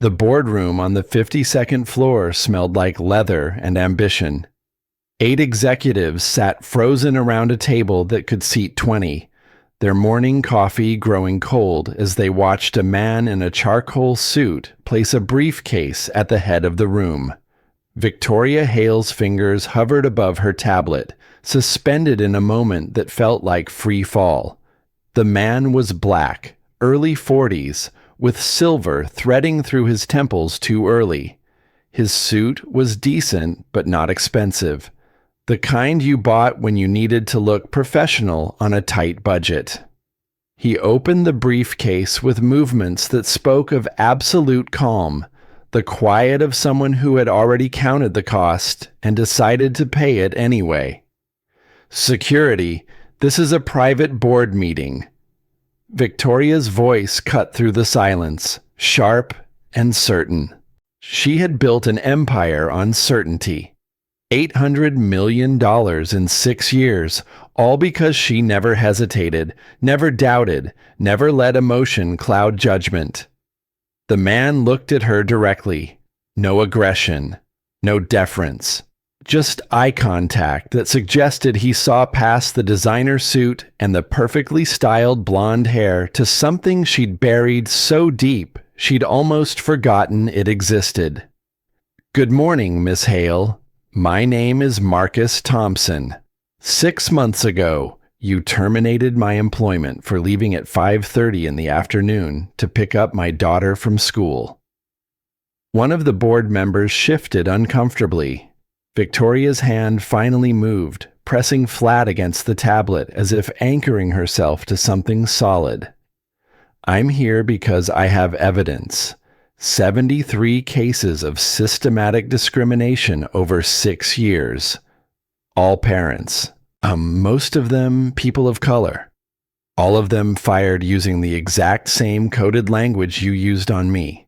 The boardroom on the 52nd floor smelled like leather and ambition. 8 executives sat frozen around a table that could seat 20, their morning coffee growing cold as they watched a man in a charcoal suit place a briefcase at the head of the room. Victoria Hale's fingers hovered above her tablet, suspended in a moment that felt like free fall. The man was black, early 40s, with silver threading through his temples too early. His suit was decent but not expensive, the kind you bought when you needed to look professional on a tight budget. He opened the briefcase with movements that spoke of absolute calm, the quiet of someone who had already counted the cost and decided to pay it anyway. "Security, this is a private board meeting." Victoria's voice cut through the silence, sharp and certain. She had built an empire on certainty. $800 million in 6 years, all because she never hesitated, never doubted, never let emotion cloud judgment. The man looked at her directly. No aggression, no deference. Just eye contact that suggested he saw past the designer suit and the perfectly styled blonde hair to something she'd buried so deep she'd almost forgotten it existed. "Good morning, Miss Hale. My name is Marcus Thompson. 6 months ago, you terminated my employment for leaving at 5:30 in the afternoon to pick up my daughter from school." One of the board members shifted uncomfortably. Victoria's hand finally moved, pressing flat against the tablet as if anchoring herself to something solid. "I'm here because I have evidence. 73 cases of systematic discrimination over 6 years. All parents. Most of them people of color. All of them fired using the exact same coded language you used on me."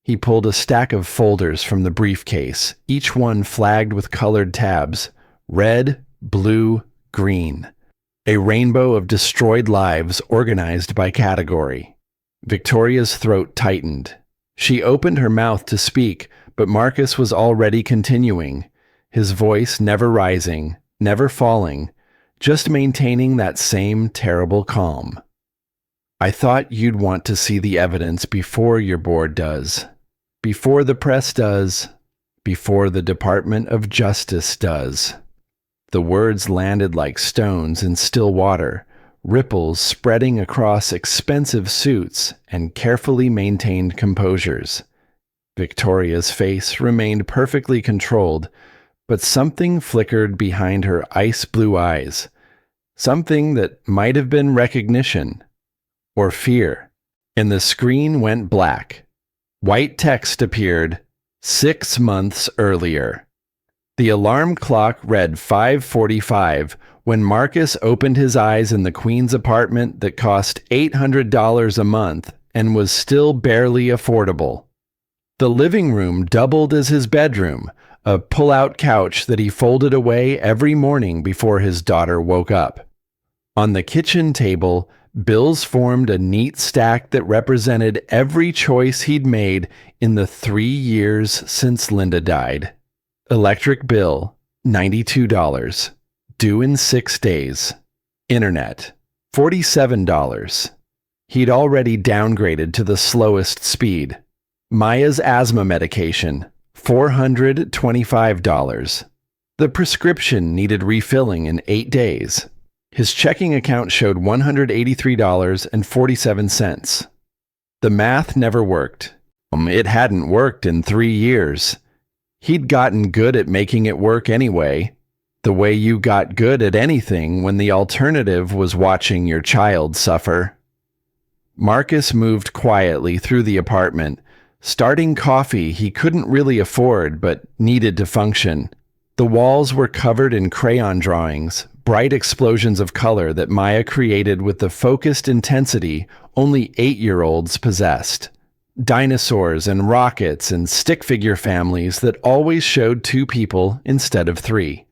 He pulled a stack of folders from the briefcase, each one flagged with colored tabs: red, blue, green. A rainbow of destroyed lives organized by category. Victoria's throat tightened. She opened her mouth to speak, but Marcus was already continuing, his voice never rising, never falling, just maintaining that same terrible calm. "I thought you'd want to see the evidence before your board does. Before the press does, before the Department of Justice does." The words landed like stones in still water, ripples spreading across expensive suits and carefully maintained composures. Victoria's face remained perfectly controlled, but something flickered behind her ice-blue eyes, something that might have been recognition or fear, and the screen went black. White text appeared, 6 months earlier. The alarm clock read 5:45 when Marcus opened his eyes in the Queen's apartment that cost $800 a month and was still barely affordable. The living room doubled as his bedroom, a pull-out couch that he folded away every morning before his daughter woke up. On the kitchen table, bills formed a neat stack that represented every choice he'd made in the 3 years since Linda died. Electric bill, $92. Due in 6 days. Internet, $47. He'd already downgraded to the slowest speed. Maya's asthma medication, $425. The prescription needed refilling in 8 days. His checking account showed $183.47. The math never worked. It hadn't worked in 3 years. He'd gotten good at making it work anyway, the way you got good at anything when the alternative was watching your child suffer. Marcus moved quietly through the apartment, starting coffee he couldn't really afford but needed to function. The walls were covered in crayon drawings, bright explosions of color that Maya created with the focused intensity only 8-year-olds possessed. Dinosaurs and rockets and stick figure families that always showed 2 people instead of 3.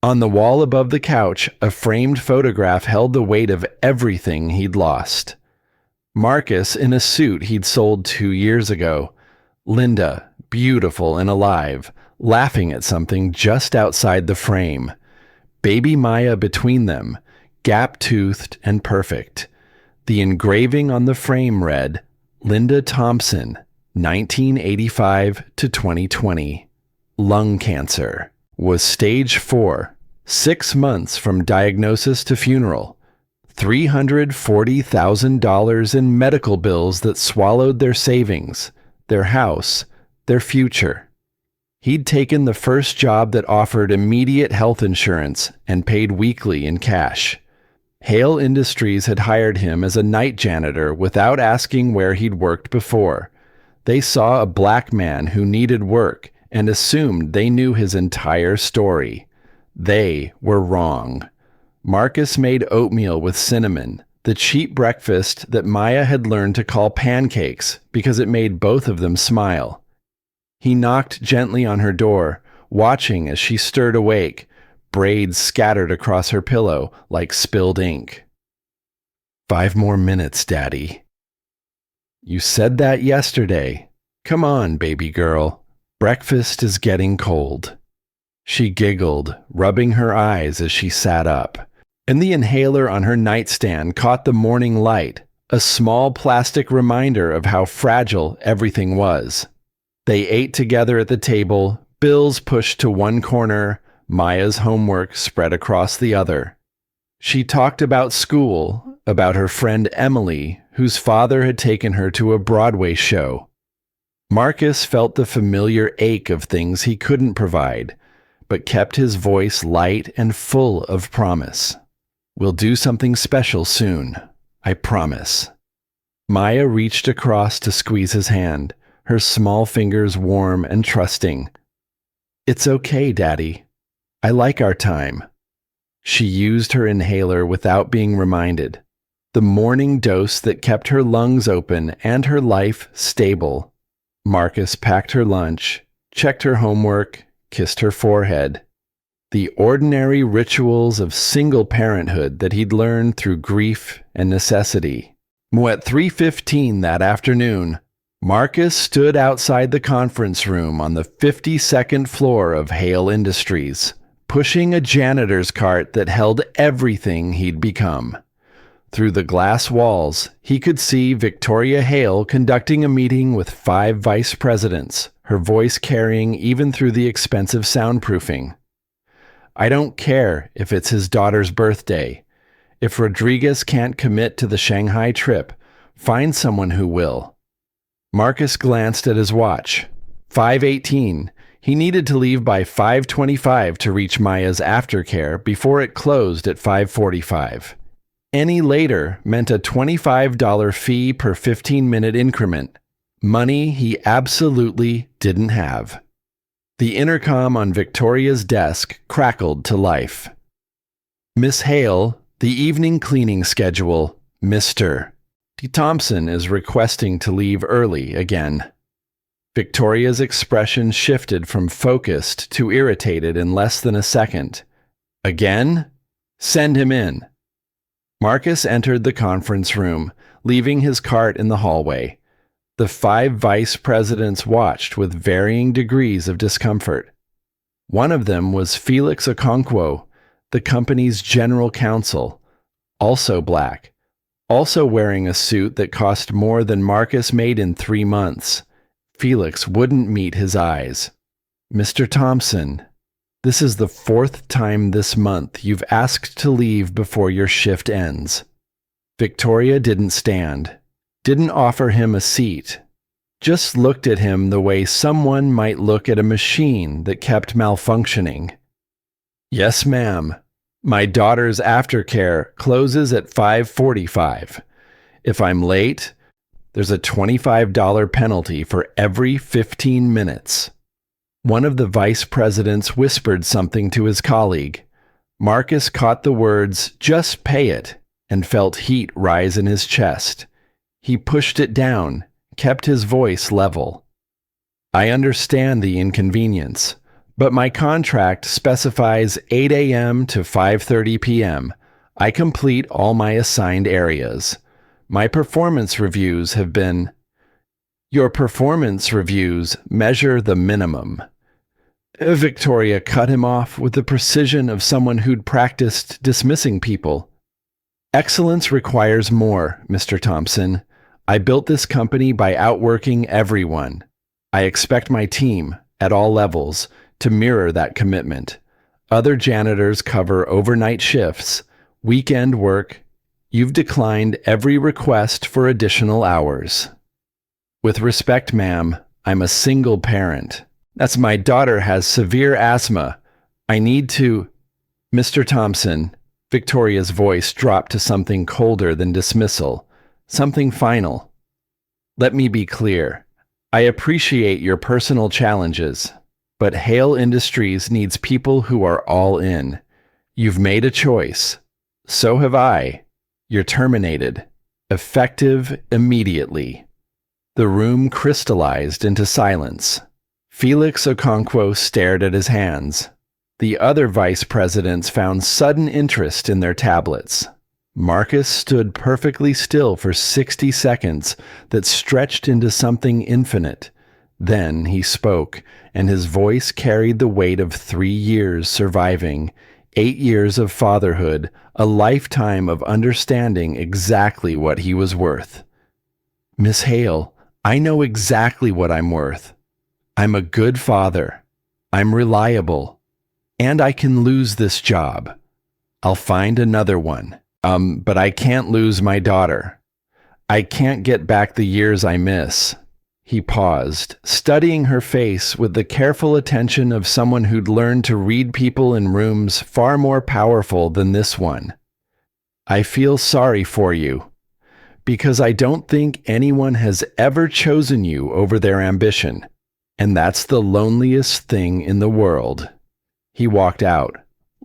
On the wall above the couch, a framed photograph held the weight of everything he'd lost. Marcus in a suit he'd sold 2 years ago, Linda, beautiful and alive, laughing at something just outside the frame. Baby Maya between them, gap-toothed and perfect. The engraving on the frame read, Linda Thompson, 1985 to 2020. Lung cancer. Was stage 4, 6 months from diagnosis to funeral. $340,000 in medical bills that swallowed their savings, their house, their future. He'd taken the first job that offered immediate health insurance and paid weekly in cash. Hale Industries had hired him as a night janitor without asking where he'd worked before. They saw a black man who needed work and assumed they knew his entire story. They were wrong. Marcus made oatmeal with cinnamon, the cheap breakfast that Maya had learned to call pancakes because it made both of them smile. He knocked gently on her door, watching as she stirred awake, braids scattered across her pillow like spilled ink. 5 more minutes, Daddy. You said that yesterday. Come on, baby girl. Breakfast is getting cold. She giggled, rubbing her eyes as she sat up. And the inhaler on her nightstand caught the morning light, a small plastic reminder of how fragile everything was. They ate together at the table, bills pushed to one corner, Maya's homework spread across the other. She talked about school, about her friend Emily, whose father had taken her to a Broadway show. Marcus felt the familiar ache of things he couldn't provide, but kept his voice light and full of promise. We'll do something special soon, I promise. Maya reached across to squeeze his hand, her small fingers warm and trusting. It's okay, Daddy. I like our time. She used her inhaler without being reminded. The morning dose that kept her lungs open and her life stable. Marcus packed her lunch, checked her homework, kissed her forehead. The ordinary rituals of single parenthood that he'd learned through grief and necessity. At 3:15 that afternoon, Marcus stood outside the conference room on the 52nd floor of Hale Industries, pushing a janitor's cart that held everything he'd become. Through the glass walls, he could see Victoria Hale conducting a meeting with 5 vice presidents, her voice carrying even through the expensive soundproofing. I don't care if it's his daughter's birthday. If Rodriguez can't commit to the Shanghai trip, find someone who will. Marcus glanced at his watch. 5:18. He needed to leave by 5:25 to reach Maya's aftercare before it closed at 5:45. Any later meant a $25 fee per 15-minute increment, money he absolutely didn't have. The intercom on Victoria's desk crackled to life. Miss Hale, the evening cleaning schedule, Mr. D. Thompson is requesting to leave early again. Victoria's expression shifted from focused to irritated in less than a second. Again? Send him in. Marcus entered the conference room, leaving his cart in the hallway. The 5 vice presidents watched with varying degrees of discomfort. One of them was Felix Okonkwo, the company's general counsel, also black, also wearing a suit that cost more than Marcus made in 3 months. Felix wouldn't meet his eyes. Mr. Thompson, this is the 4th time this month you've asked to leave before your shift ends. Victoria didn't stand. Didn't offer him a seat, just looked at him the way someone might look at a machine that kept malfunctioning. Yes, ma'am. My daughter's aftercare closes at 5:45. If I'm late, there's a $25 penalty for every 15 minutes. One of the vice presidents whispered something to his colleague. Marcus caught the words, "Just pay it," and felt heat rise in his chest. He pushed it down, kept his voice level. I understand the inconvenience, but my contract specifies 8 a.m. to 5:30 p.m. I complete all my assigned areas. My performance reviews have been... Your performance reviews measure the minimum. Victoria cut him off with the precision of someone who'd practiced dismissing people. Excellence requires more, Mr. Thompson. I built this company by outworking everyone. I expect my team, at all levels, to mirror that commitment. Other janitors cover overnight shifts, weekend work. You've declined every request for additional hours. With respect, ma'am, I'm a single parent. That's my daughter has severe asthma. I need to... Mr. Thompson, Victoria's voice dropped to something colder than dismissal, something final. Let me be clear. I appreciate your personal challenges, but Hale Industries needs people who are all in. You've made a choice. So have I. You're terminated. Effective immediately. The room crystallized into silence. Felix Okonkwo stared at his hands. The other vice presidents found sudden interest in their tablets. Marcus stood perfectly still for 60 seconds that stretched into something infinite. Then he spoke, and his voice carried the weight of 3 years surviving, 8 years of fatherhood, a lifetime of understanding exactly what he was worth. Miss Hale, I know exactly what I'm worth. I'm a good father. I'm reliable. And I can lose this job. I'll find another one. But I can't lose my daughter. I can't get back the years I miss. He paused, studying her face with the careful attention of someone who'd learned to read people in rooms far more powerful than this one. I feel sorry for you, because I don't think anyone has ever chosen you over their ambition. And that's the loneliest thing in the world. He walked out,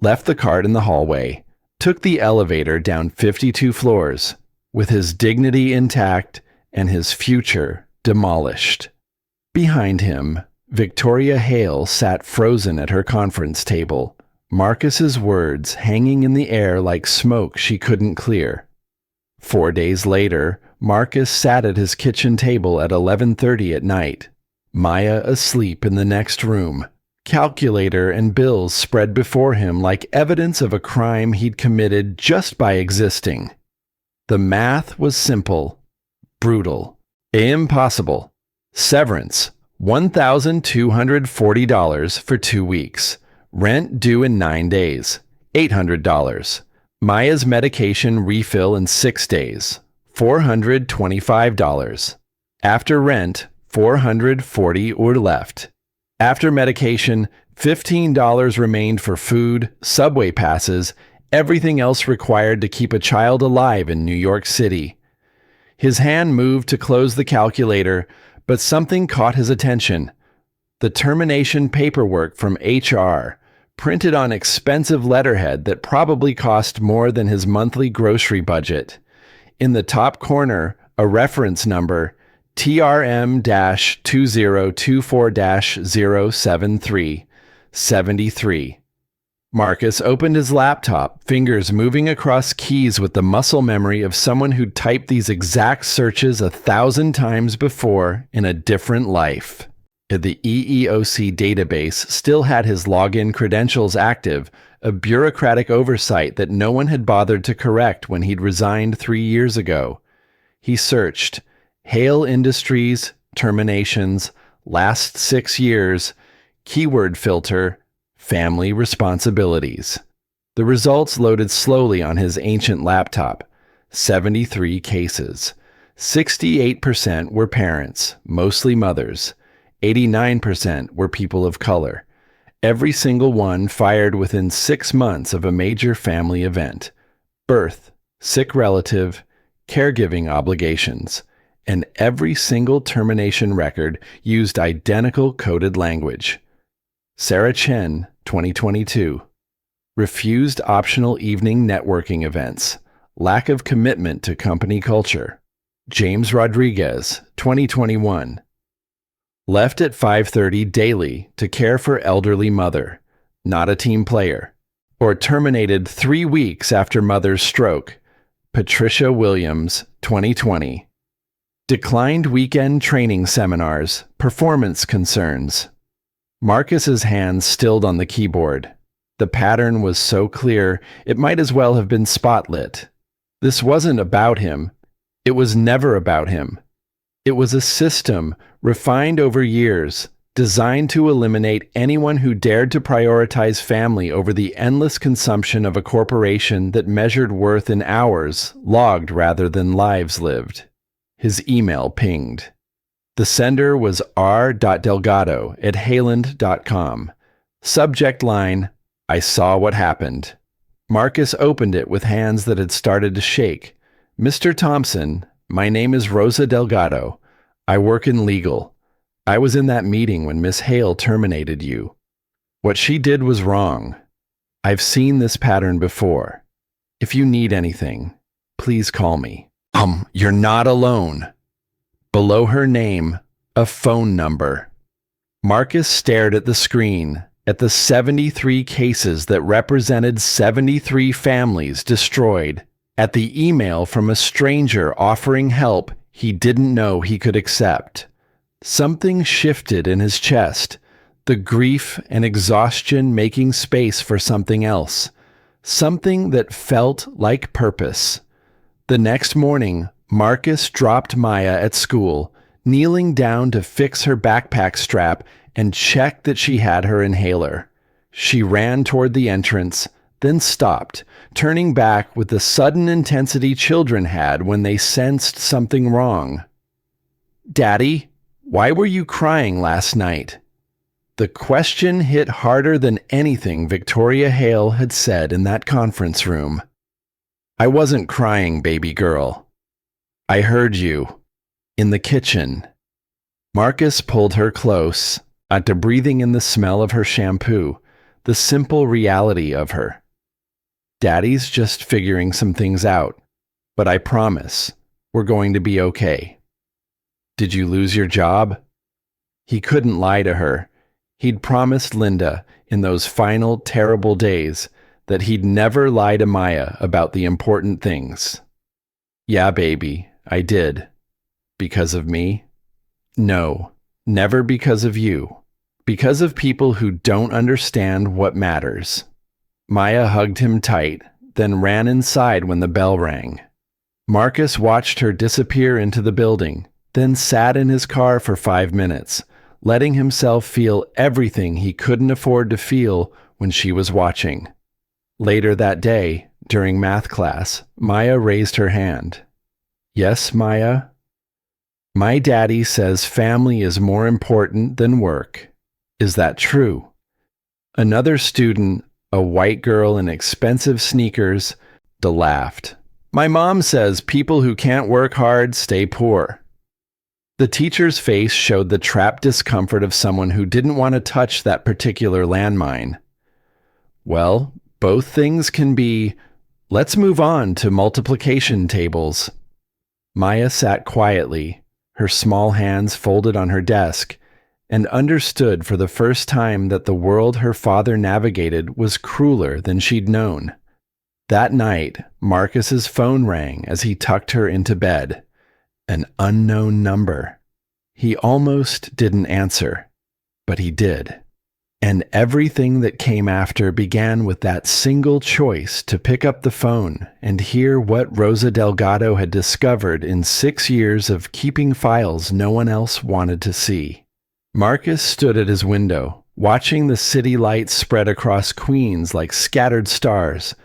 left the cart in the hallway, took the elevator down 52 floors, with his dignity intact and his future demolished. Behind him, Victoria Hale sat frozen at her conference table, Marcus's words hanging in the air like smoke she couldn't clear. 4 days later, Marcus sat at his kitchen table at 11:30 at night, Maya asleep in the next room, calculator and bills spread before him like evidence of a crime he'd committed just by existing. The math was simple, brutal, impossible. Severance, $1,240 for 2 weeks. Rent due in 9 days, $800. Maya's medication refill in 6 days, $425. After rent, $440 were left. After medication, $15 remained for food, subway passes, everything else required to keep a child alive in New York City. His hand moved to close the calculator, but something caught his attention. The termination paperwork from HR, printed on expensive letterhead that probably cost more than his monthly grocery budget. In the top corner, a reference number, TRM-2024-073, 73. Marcus opened his laptop, fingers moving across keys with the muscle memory of someone who'd typed these exact searches 1,000 times before in a different life. The EEOC database still had his login credentials active, a bureaucratic oversight that no one had bothered to correct when he'd resigned 3 years ago. He searched, Hale Industries, terminations, last 6 years, keyword filter, family responsibilities. The results loaded slowly on his ancient laptop. 73 cases. 68% were parents, mostly mothers. 89% were people of color. Every single one fired within 6 months of a major family event. Birth, sick relative, caregiving obligations. And every single termination record used identical coded language. Sarah Chen, 2022. Refused optional evening networking events. Lack of commitment to company culture. James Rodriguez, 2021. Left at 5:30 daily to care for elderly mother. Not a team player. Or terminated 3 weeks after mother's stroke. Patricia Williams, 2020. Declined weekend training seminars, performance concerns. Marcus's hands stilled on the keyboard. The pattern was so clear, it might as well have been spotlit. This wasn't about him. It was never about him. It was a system, refined over years, designed to eliminate anyone who dared to prioritize family over the endless consumption of a corporation that measured worth in hours, logged rather than lives lived. His email pinged. The sender was r.delgado@hayland.com. Subject line, I saw what happened. Marcus opened it with hands that had started to shake. Mr. Thompson, my name is Rosa Delgado. I work in legal. I was in that meeting when Miss Hale terminated you. What she did was wrong. I've seen this pattern before. If you need anything, please call me. You're not alone. Below her name, a phone number. Marcus stared at the screen, at the 73 cases that represented 73 families destroyed, at the email from a stranger offering help he didn't know he could accept. Something shifted in his chest, the grief and exhaustion making space for something else, something that felt like purpose. The next morning, Marcus dropped Maya at school, kneeling down to fix her backpack strap and check that she had her inhaler. She ran toward the entrance, then stopped, turning back with the sudden intensity children had when they sensed something wrong. Daddy, why were you crying last night? The question hit harder than anything Victoria Hale had said in that conference room. I wasn't crying, baby girl. I heard you. In the kitchen. Marcus pulled her close, to breathing in the smell of her shampoo, the simple reality of her. Daddy's just figuring some things out, but I promise we're going to be okay. Did you lose your job? He couldn't lie to her. He'd promised Linda in those final terrible days that he'd never lie to Maya about the important things. Yeah, baby, I did. Because of me? No, never because of you. Because of people who don't understand what matters. Maya hugged him tight, then ran inside when the bell rang. Marcus watched her disappear into the building, then sat in his car for 5 minutes, letting himself feel everything he couldn't afford to feel when she was watching. Later that day, during math class, Maya raised her hand. Yes, Maya? My daddy says family is more important than work. Is that true? Another student, a white girl in expensive sneakers, laughed. My mom says people who can't work hard stay poor. The teacher's face showed the trapped discomfort of someone who didn't want to touch that particular landmine. Well, both things can be. Let's move on to multiplication tables. Maya sat quietly, her small hands folded on her desk, and understood for the first time that the world her father navigated was crueler than she'd known. That night, Marcus's phone rang as he tucked her into bed. An unknown number. He almost didn't answer, but he did. And everything that came after began with that single choice to pick up the phone and hear what Rosa Delgado had discovered in 6 years of keeping files no one else wanted to see. Marcus stood at his window, watching the city lights spread across Queens like scattered stars,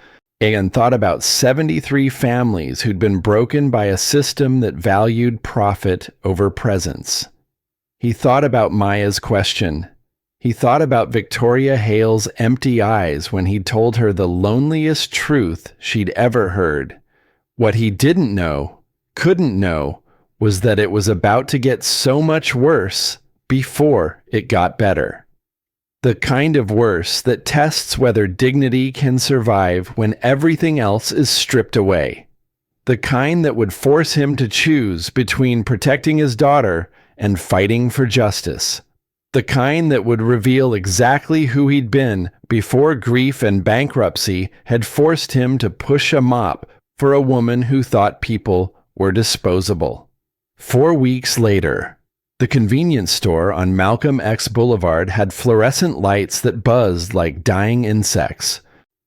and thought about 73 families who'd been broken by a system that valued profit over presence. He thought about Maya's question. He thought about Victoria Hale's empty eyes when he told her the loneliest truth she'd ever heard. What he didn't know, couldn't know, was that it was about to get so much worse before it got better. The kind of worse that tests whether dignity can survive when everything else is stripped away. The kind that would force him to choose between protecting his daughter and fighting for justice. The kind that would reveal exactly who he'd been before grief and bankruptcy had forced him to push a mop for a woman who thought people were disposable. 4 weeks later, the convenience store on Malcolm X Boulevard had fluorescent lights that buzzed like dying insects.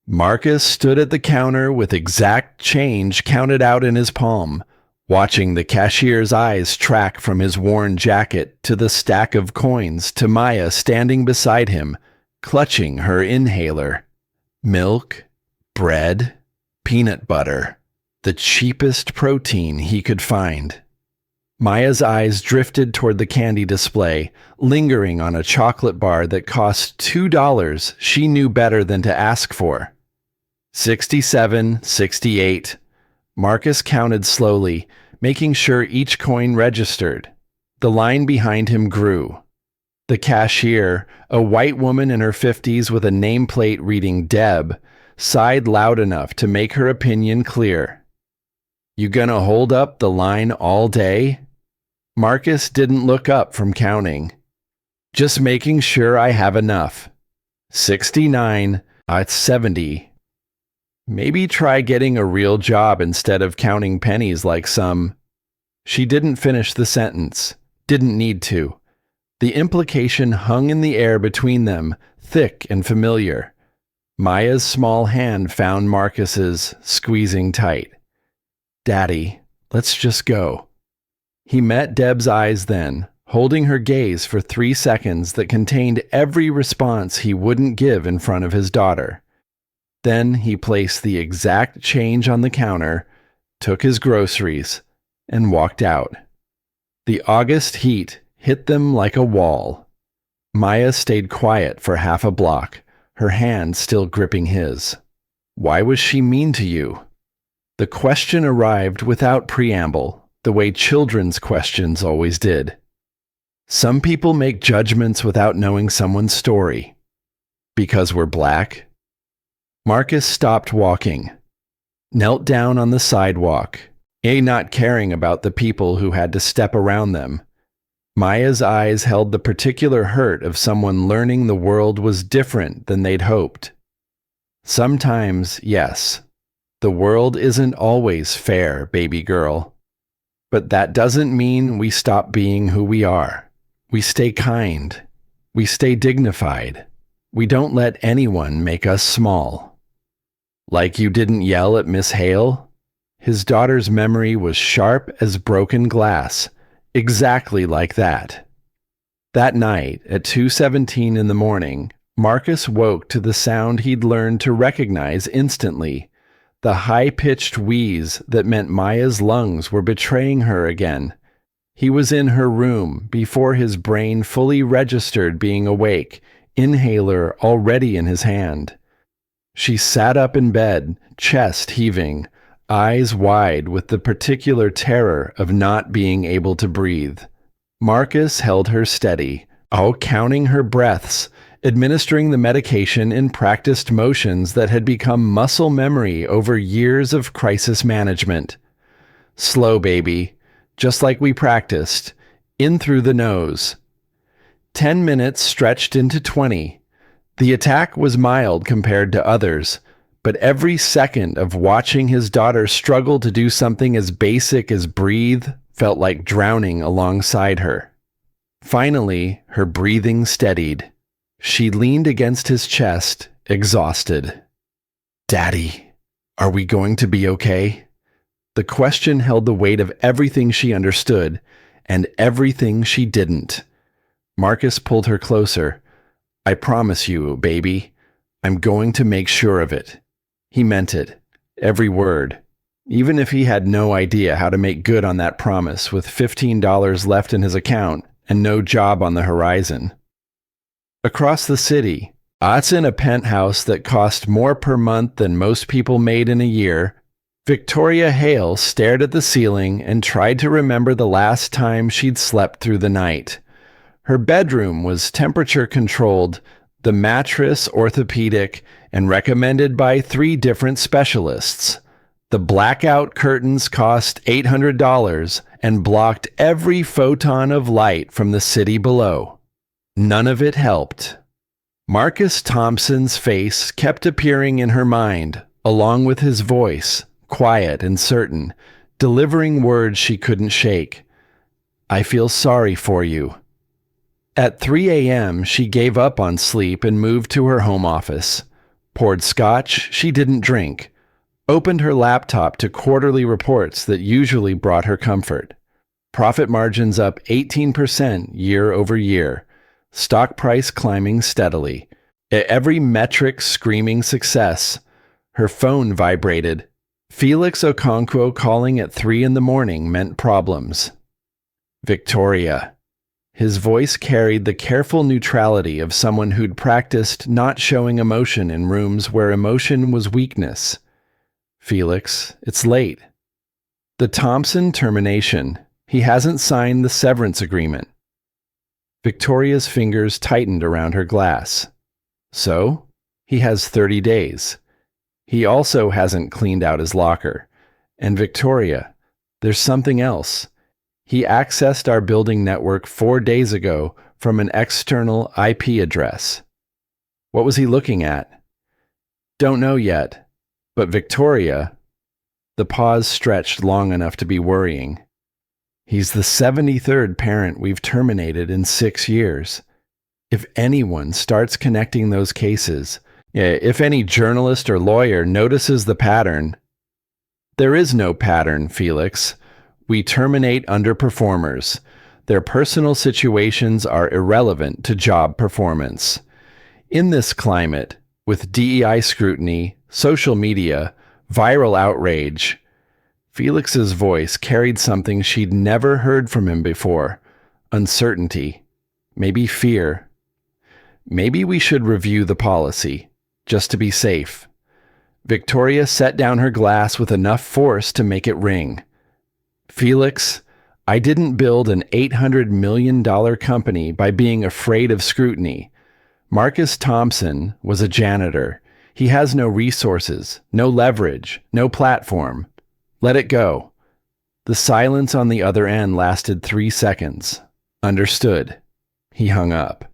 Marcus stood at the counter with exact change counted out in his palm, watching the cashier's eyes track from his worn jacket to the stack of coins to Maya standing beside him, clutching her inhaler. Milk, bread, peanut butter, the cheapest protein he could find. Maya's eyes drifted toward the candy display, lingering on a chocolate bar that cost $2 she knew better than to ask for. 67, 68. Marcus counted slowly, making sure each coin registered. The line behind him grew. The cashier, a white woman in her 50s with a nameplate reading Deb, sighed loud enough to make her opinion clear. "You gonna hold up the line all day?" Marcus didn't look up from counting. "Just making sure I have enough. 69, 70. Maybe try getting a real job instead of counting pennies like some." She didn't finish the sentence. Didn't need to. The implication hung in the air between them, thick and familiar. Maya's small hand found Marcus's, squeezing tight. "Daddy, let's just go." He met Deb's eyes then, holding her gaze for 3 seconds that contained every response he wouldn't give in front of his daughter. Then he placed the exact change on the counter, took his groceries, and walked out. The August heat hit them like a wall. Maya stayed quiet for half a block, her hand still gripping his. "Why was she mean to you?" The question arrived without preamble, the way children's questions always did. Some people make judgments without knowing someone's story. Because we're black? Marcus stopped walking, knelt down on the sidewalk, not caring about the people who had to step around them. Maya's eyes held the particular hurt of someone learning the world was different than they'd hoped. Sometimes, yes, the world isn't always fair, baby girl. But that doesn't mean we stop being who we are. We stay kind. We stay dignified. We don't let anyone make us small. Like you didn't yell at Miss Hale? His daughter's memory was sharp as broken glass, exactly like that. That night, at 2:17 in the morning, Marcus woke to the sound he'd learned to recognize instantly. The high-pitched wheeze that meant Maya's lungs were betraying her again. He was in her room before his brain fully registered being awake, inhaler already in his hand. She sat up in bed, chest heaving, eyes wide with the particular terror of not being able to breathe. Marcus held her steady, counting her breaths, administering the medication in practiced motions that had become muscle memory over years of crisis management. Slow, baby, just like we practiced, in through the nose. 10 minutes stretched into 20. The attack was mild compared to others, but every second of watching his daughter struggle to do something as basic as breathe felt like drowning alongside her. Finally, her breathing steadied. She leaned against his chest, exhausted. "Daddy, are we going to be okay?" The question held the weight of everything she understood and everything she didn't. Marcus pulled her closer. "I promise you, baby, I'm going to make sure of it." He meant it, every word, even if he had no idea how to make good on that promise with $15 left in his account and no job on the horizon. Across the city, in a penthouse that cost more per month than most people made in a year, Victoria Hale stared at the ceiling and tried to remember the last time she'd slept through the night. Her bedroom was temperature-controlled, the mattress orthopedic, and recommended by 3 different specialists. The blackout curtains cost $800 and blocked every photon of light from the city below. None of it helped. Marcus Thompson's face kept appearing in her mind, along with his voice, quiet and certain, delivering words she couldn't shake. I feel sorry for you. At 3 a.m., she gave up on sleep and moved to her home office. Poured scotch she didn't drink. Opened her laptop to quarterly reports that usually brought her comfort. Profit margins up 18% year over year. Stock price climbing steadily. Every metric screaming success. Her phone vibrated. Felix Okonkwo calling at 3 in the morning meant problems. Victoria. His voice carried the careful neutrality of someone who'd practiced not showing emotion in rooms where emotion was weakness. Felix, it's late. The Thompson termination. He hasn't signed the severance agreement. Victoria's fingers tightened around her glass. So, he has 30 days. He also hasn't cleaned out his locker. And Victoria, there's something else. He accessed our building network 4 days ago from an external IP address. What was he looking at? Don't know yet. But Victoria, the pause stretched long enough to be worrying. He's the 73rd parent we've terminated in 6 years. If anyone starts connecting those cases, if any journalist or lawyer notices the pattern, there is no pattern, Felix. We terminate underperformers. Their personal situations are irrelevant to job performance. In this climate, with DEI scrutiny, social media, viral outrage, Felix's voice carried something she'd never heard from him before. Uncertainty. Maybe fear. Maybe we should review the policy, just to be safe. Victoria set down her glass with enough force to make it ring. Felix, I didn't build an $800 million company by being afraid of scrutiny. Marcus Thompson was a janitor. He has no resources, no leverage, no platform. Let it go. The silence on the other end lasted 3 seconds. Understood. He hung up.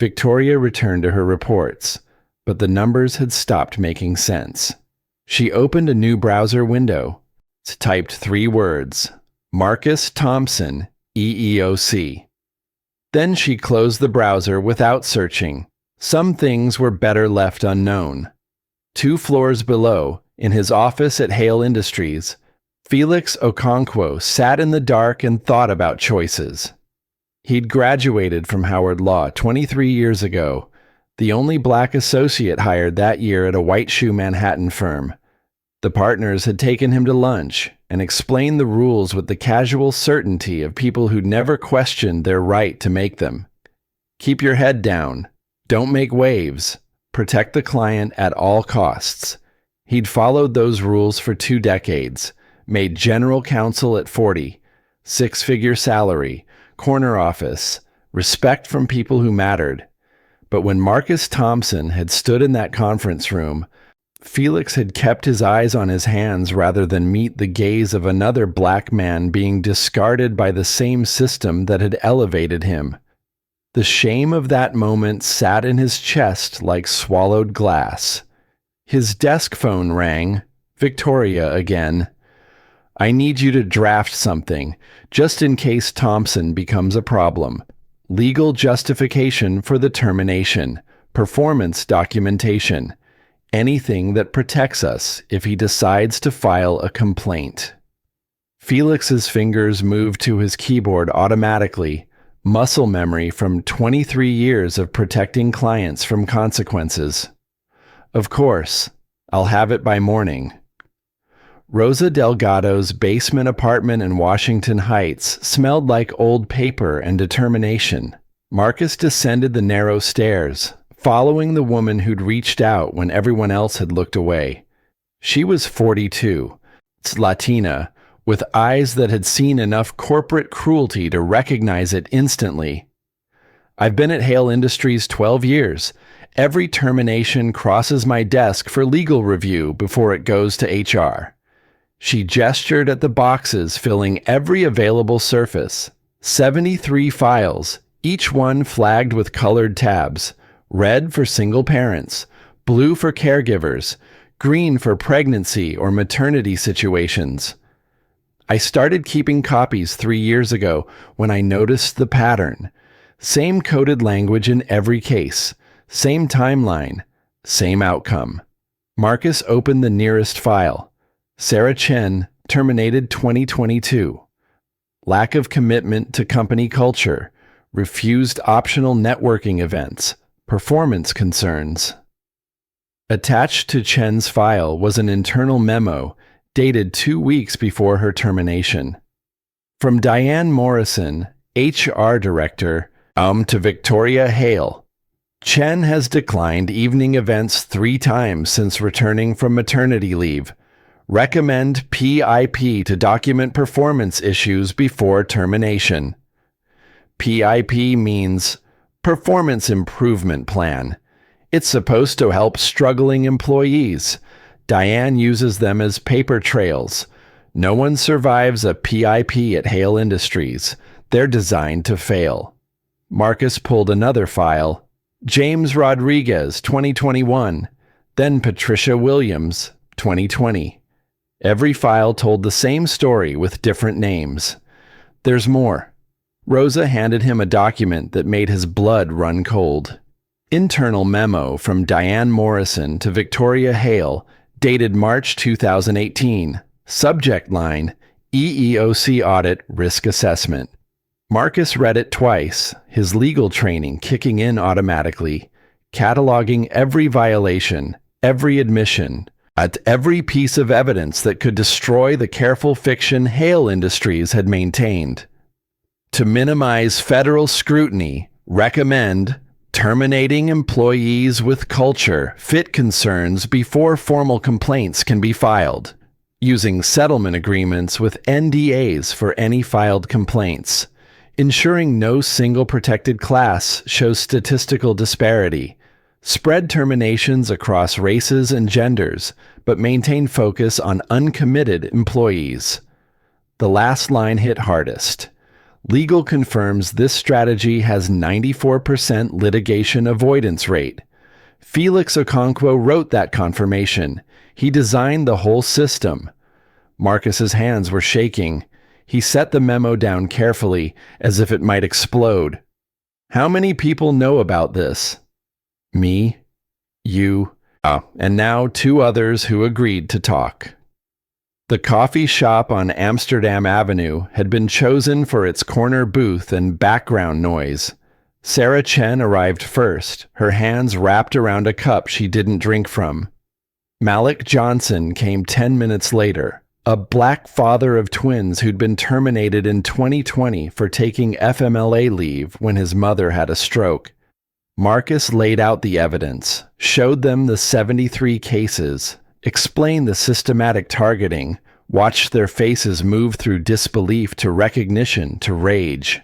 Victoria returned to her reports, but the numbers had stopped making sense. She opened a new browser window. Typed 3 words, Marcus Thompson, EEOC. Then she closed the browser without searching. Some things were better left unknown. 2 floors below, in his office at Hale Industries, Felix Okonkwo sat in the dark and thought about choices. He'd graduated from Howard Law 23 years ago, the only black associate hired that year at a white shoe Manhattan firm. The partners had taken him to lunch and explained the rules with the casual certainty of people who'd never questioned their right to make them. Keep your head down. Don't make waves. Protect the client at all costs. He'd followed those rules for 2 decades, made general counsel at 40, 6-figure salary, corner office, respect from people who mattered. But when Marcus Thompson had stood in that conference room, Felix had kept his eyes on his hands rather than meet the gaze of another black man being discarded by the same system that had elevated him. The shame of that moment sat in his chest like swallowed glass. His desk phone rang. Victoria again. I need you to draft something, just in case Thompson becomes a problem. Legal justification for the termination. Performance documentation. Anything that protects us if he decides to file a complaint. Felix's fingers moved to his keyboard automatically, muscle memory from 23 years of protecting clients from consequences. Of course, I'll have it by morning. Rosa Delgado's basement apartment in Washington Heights smelled like old paper and determination. Marcus descended the narrow stairs, following the woman who'd reached out when everyone else had looked away. She was 42, Latina, with eyes that had seen enough corporate cruelty to recognize it instantly. I've been at Hale Industries 12 years. Every termination crosses my desk for legal review before it goes to HR. She gestured at the boxes filling every available surface. 73 files, each one flagged with colored tabs. Red for single parents, blue for caregivers, green for pregnancy or maternity situations. I started keeping copies 3 years ago when I noticed the pattern. Same coded language in every case, same timeline, same outcome. Marcus opened the nearest file. Sarah Chen, terminated 2022. Lack of commitment to company culture, refused optional networking events, performance concerns. Attached to Chen's file was an internal memo dated 2 weeks before her termination. From Diane Morrison, HR Director, to Victoria Hale. Chen has declined evening events 3 times since returning from maternity leave. Recommend PIP to document performance issues before termination. PIP means Performance Improvement Plan. It's supposed to help struggling employees. Diane uses them as paper trails. No one survives a PIP at Hale Industries. They're designed to fail. Marcus pulled another file. James Rodriguez, 2021. Then Patricia Williams, 2020. Every file told the same story with different names. There's more. Rosa handed him a document that made his blood run cold. Internal memo from Diane Morrison to Victoria Hale, dated March 2018. Subject line, EEOC Audit Risk Assessment. Marcus read it twice, his legal training kicking in automatically, cataloging every violation, every admission, at every piece of evidence that could destroy the careful fiction Hale Industries had maintained. To minimize federal scrutiny, recommend terminating employees with culture fit concerns before formal complaints can be filed, using settlement agreements with NDAs for any filed complaints, ensuring no single protected class shows statistical disparity, spread terminations across races and genders, but maintain focus on uncommitted employees. The last line hit hardest. Legal confirms this strategy has 94% litigation avoidance rate. Felix Okonkwo wrote that confirmation. He designed the whole system. Marcus's hands were shaking. He set the memo down carefully, as if it might explode. How many people know about this? Me, you, and now 2 others who agreed to talk. The coffee shop on Amsterdam Avenue had been chosen for its corner booth and background noise. Sarah Chen arrived first, her hands wrapped around a cup she didn't drink from. Malik Johnson came 10 minutes later, a black father of twins who'd been terminated in 2020 for taking FMLA leave when his mother had a stroke. Marcus laid out the evidence, showed them the 73 cases, explained the systematic targeting, watched their faces move through disbelief to recognition to rage.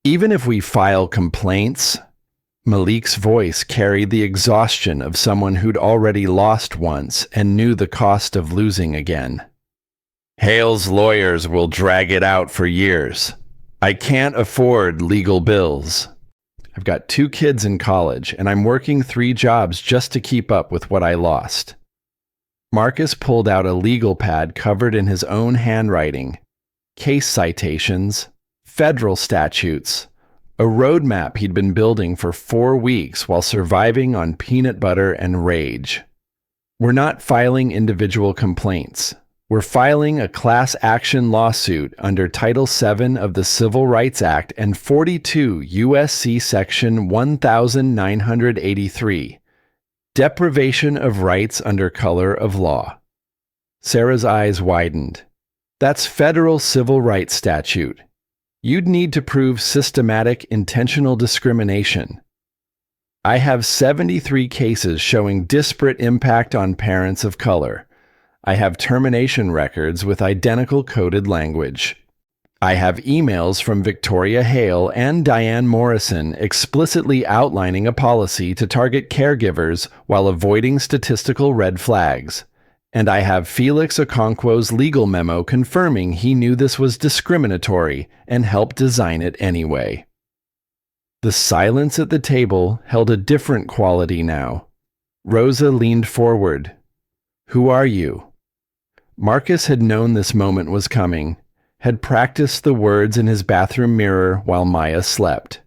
Even if we file complaints, Malik's voice carried the exhaustion of someone who'd already lost once and knew the cost of losing again. Hale's lawyers will drag it out for years. I can't afford legal bills. I've got 2 kids in college, and I'm working 3 jobs just to keep up with what I lost. Marcus pulled out a legal pad covered in his own handwriting, case citations, federal statutes, a roadmap he'd been building for 4 weeks while surviving on peanut butter and rage. We're not filing individual complaints. We're filing a class action lawsuit under Title VII of the Civil Rights Act and 42 U.S.C. Section 1983. Deprivation of rights under color of law. Sarah's eyes widened. That's federal civil rights statute. You'd need to prove systematic intentional discrimination. I have 73 cases showing disparate impact on parents of color. I have termination records with identical coded language. I have emails from Victoria Hale and Diane Morrison explicitly outlining a policy to target caregivers while avoiding statistical red flags. And I have Felix Okonkwo's legal memo confirming he knew this was discriminatory and helped design it anyway. The silence at the table held a different quality now. Rosa leaned forward. Who are you? Marcus had known this moment was coming, had practiced the words in his bathroom mirror while Maya slept.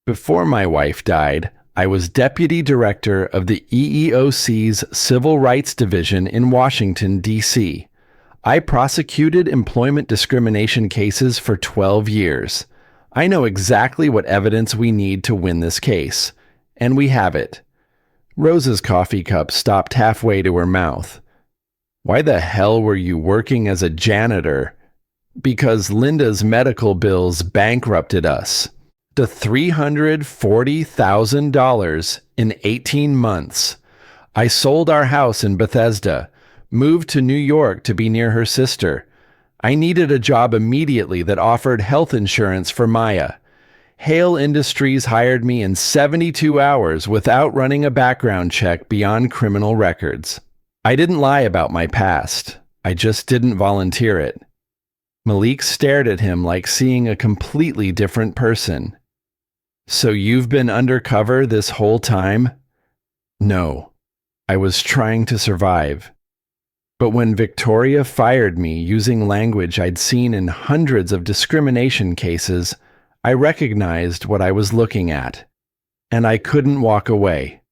Before my wife died, I was deputy director of the EEOC's Civil Rights Division in Washington, D.C. I prosecuted employment discrimination cases for 12 years. I know exactly what evidence we need to win this case, and we have it. Rose's coffee cup stopped halfway to her mouth. Why the hell were you working as a janitor? Because Linda's medical bills bankrupted us. To $340,000 in 18 months. I sold our house in Bethesda, moved to New York to be near her sister. I needed a job immediately that offered health insurance for Maya. Hale Industries hired me in 72 hours without running a background check beyond criminal records. I didn't lie about my past. I just didn't volunteer it. Malik stared at him like seeing a completely different person. So you've been undercover this whole time? No. I was trying to survive. But when Victoria fired me using language I'd seen in hundreds of discrimination cases, I recognized what I was looking at. And I couldn't walk away.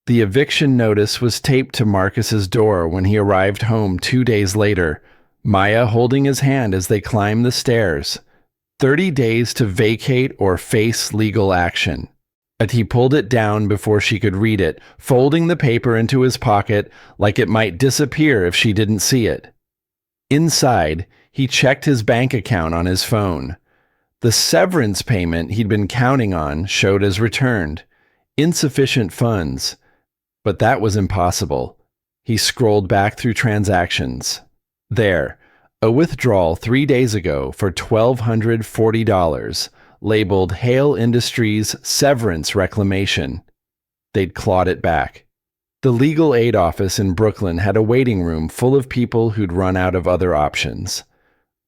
The eviction notice was taped to Marcus's door when he arrived home 2 days later, Maya holding his hand as they climbed the stairs. 30 days to vacate or face legal action. But he pulled it down before she could read it, folding the paper into his pocket like it might disappear if she didn't see it. Inside, he checked his bank account on his phone. The severance payment he'd been counting on showed as returned. Insufficient funds. But that was impossible. He scrolled back through transactions. There. A withdrawal 3 days ago for $1,240, labeled Hale Industries Severance Reclamation. They'd clawed it back. The legal aid office in Brooklyn had a waiting room full of people who'd run out of other options.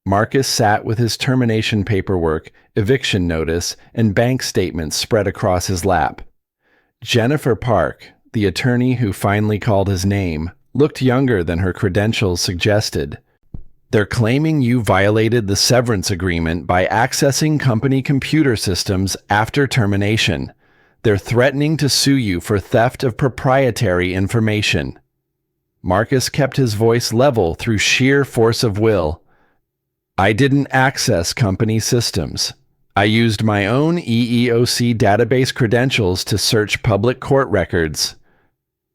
Marcus sat with his termination paperwork, eviction notice, and bank statements spread across his lap. Jennifer Park, the attorney who finally called his name, looked younger than her credentials suggested. They're claiming you violated the severance agreement by accessing company computer systems after termination. They're threatening to sue you for theft of proprietary information. Marcus kept his voice level through sheer force of will. I didn't access company systems. I used my own EEOC database credentials to search public court records.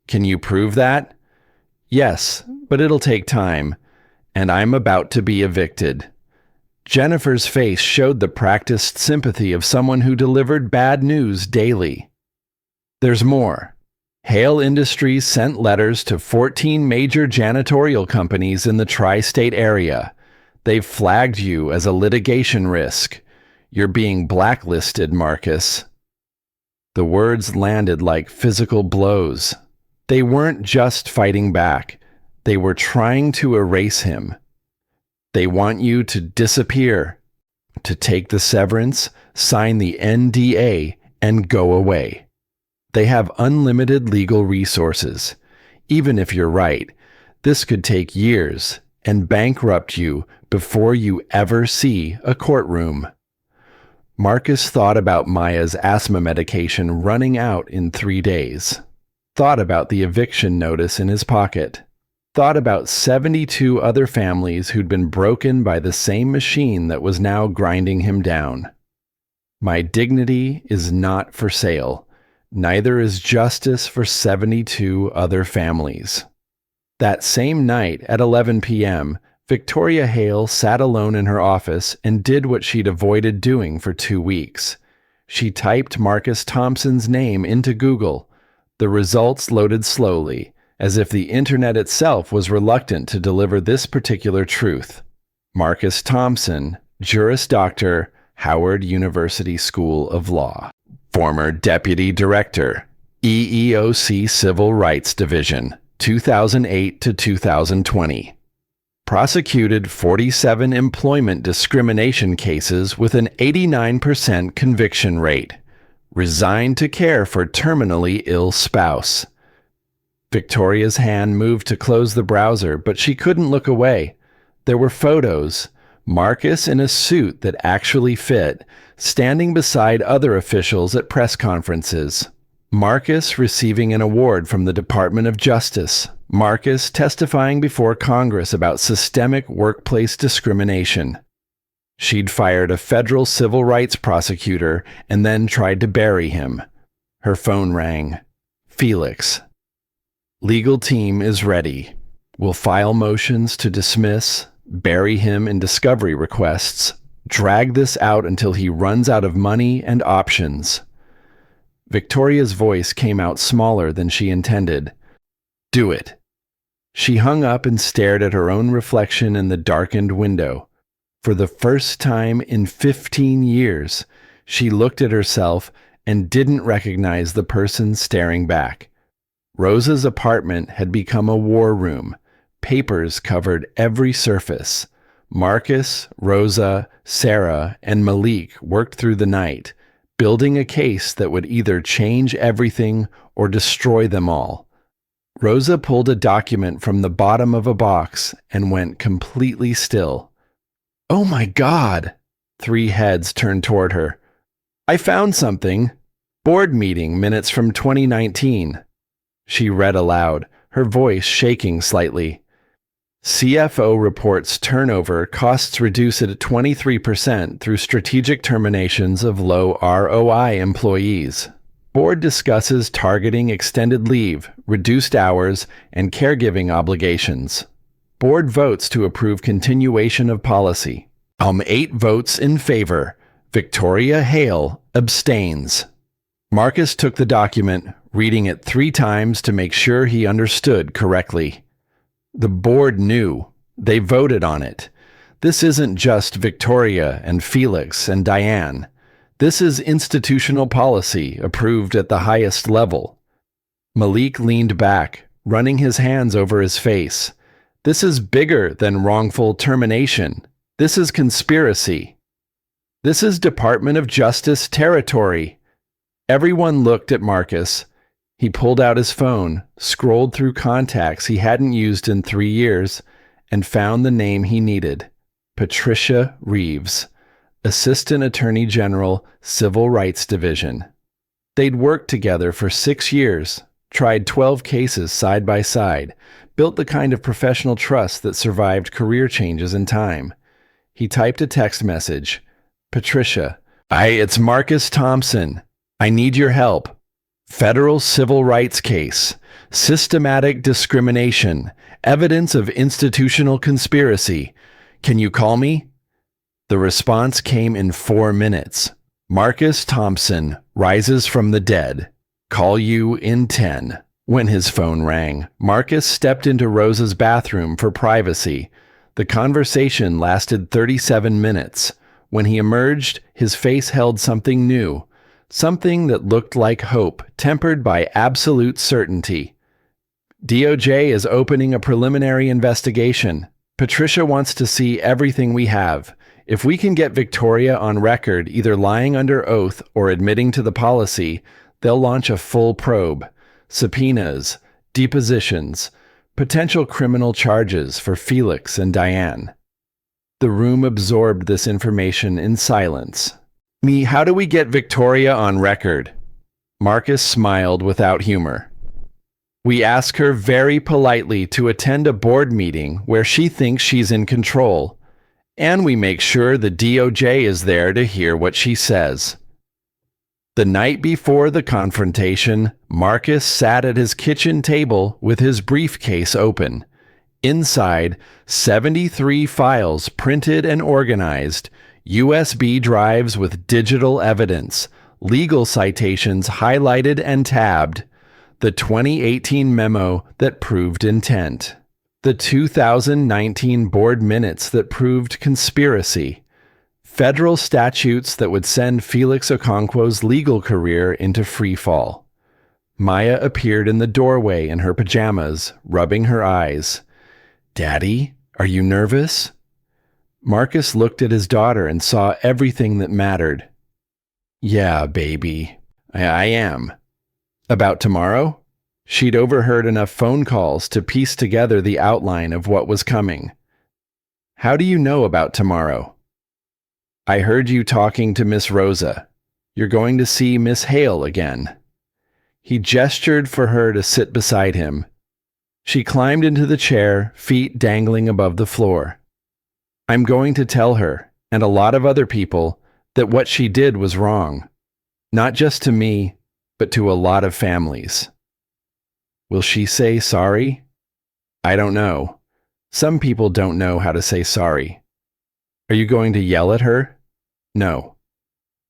Can you prove that? Yes, but it'll take time. And I'm about to be evicted. Jennifer's face showed the practiced sympathy of someone who delivered bad news daily. There's more. Hale Industries sent letters to 14 major janitorial companies in the tri-state area. They've flagged you as a litigation risk. You're being blacklisted, Marcus. The words landed like physical blows. They weren't just fighting back. They were trying to erase him. They want you to disappear, to take the severance, sign the NDA, and go away. They have unlimited legal resources. Even if you're right, this could take years and bankrupt you before you ever see a courtroom. Marcus thought about Maya's asthma medication running out in 3 days. Thought about the eviction notice in his pocket. Thought about 72 other families who'd been broken by the same machine that was now grinding him down. My dignity is not for sale. Neither is justice for 72 other families. That same night at 11 p.m., Victoria Hale sat alone in her office and did what she'd avoided doing for 2 weeks. She typed Marcus Thompson's name into Google. The results loaded slowly, as if the internet itself was reluctant to deliver this particular truth. Marcus Thompson, Juris Doctor, Howard University School of Law. Former Deputy Director, EEOC Civil Rights Division, 2008 to 2020. Prosecuted 47 employment discrimination cases with an 89% conviction rate. Resigned to care for terminally ill spouse. Victoria's hand moved to close the browser, but she couldn't look away. There were photos. Marcus in a suit that actually fit, standing beside other officials at press conferences. Marcus receiving an award from the Department of Justice. Marcus testifying before Congress about systemic workplace discrimination. She'd fired a federal civil rights prosecutor and then tried to bury him. Her phone rang. Felix. Legal team is ready. We'll file motions to dismiss, bury him in discovery requests, drag this out until he runs out of money and options. Victoria's voice came out smaller than she intended. Do it. She hung up and stared at her own reflection in the darkened window. For the first time in 15 years, she looked at herself and didn't recognize the person staring back. Rosa's apartment had become a war room. Papers covered every surface. Marcus, Rosa, Sarah, and Malik worked through the night, building a case that would either change everything or destroy them all. Rosa pulled a document from the bottom of a box and went completely still. "Oh my God!" 3 heads turned toward her. "I found something. Board meeting minutes from 2019. She read aloud, her voice shaking slightly. CFO reports turnover costs reduce at 23% through strategic terminations of low ROI employees. Board discusses targeting extended leave, reduced hours, and caregiving obligations. Board votes to approve continuation of policy. 8 votes in favor. Victoria Hale abstains. Marcus took the document, reading it 3 times to make sure he understood correctly. The board knew. They voted on it. This isn't just Victoria and Felix and Diane. This is institutional policy approved at the highest level. Malik leaned back, running his hands over his face. This is bigger than wrongful termination. This is conspiracy. This is Department of Justice territory. Everyone looked at Marcus. He pulled out his phone, scrolled through contacts he hadn't used in 3 years, and found the name he needed. Patricia Reeves, Assistant Attorney General, Civil Rights Division. They'd worked together for 6 years, tried 12 cases side by side, built the kind of professional trust that survived career changes in time. He typed a text message. Patricia, it's Marcus Thompson. I need your help. Federal civil rights case. Systematic discrimination. Evidence of institutional conspiracy. Can you call me? The response came in 4 minutes. Marcus Thompson rises from the dead. Call you in 10. When his phone rang, Marcus stepped into Rosa's bathroom for privacy. The conversation lasted 37 minutes. When he emerged, his face held something new. Something that looked like hope, tempered by absolute certainty. DOJ is opening a preliminary investigation. Patricia wants to see everything we have. If we can get Victoria on record either lying under oath or admitting to the policy, they'll launch a full probe. Subpoenas, depositions, potential criminal charges for Felix and Diane. The room absorbed this information in silence. How do we get Victoria on record? Marcus smiled without humor. We ask her very politely to attend a board meeting where she thinks she's in control, and we make sure the DOJ is there to hear what she says. The night before the confrontation, Marcus sat at his kitchen table with his briefcase open. Inside, 73 files printed and organized, USB drives with digital evidence, legal citations highlighted and tabbed, the 2018 memo that proved intent, the 2019 board minutes that proved conspiracy, federal statutes that would send Felix Okonkwo's legal career into free fall. Maya appeared in the doorway in her pajamas, rubbing her eyes. Daddy, are you nervous? Marcus looked at his daughter and saw everything that mattered. Yeah, baby, I am. About tomorrow? She'd overheard enough phone calls to piece together the outline of what was coming. "How do you know about tomorrow?" "I heard you talking to Miss Rosa. You're going to see Miss Hale again." He gestured for her to sit beside him. She climbed into the chair, feet dangling above the floor. "I'm going to tell her, and a lot of other people, that what she did was wrong. Not just to me, but to a lot of families." "Will she say sorry?" "I don't know. Some people don't know how to say sorry." "Are you going to yell at her?" "No."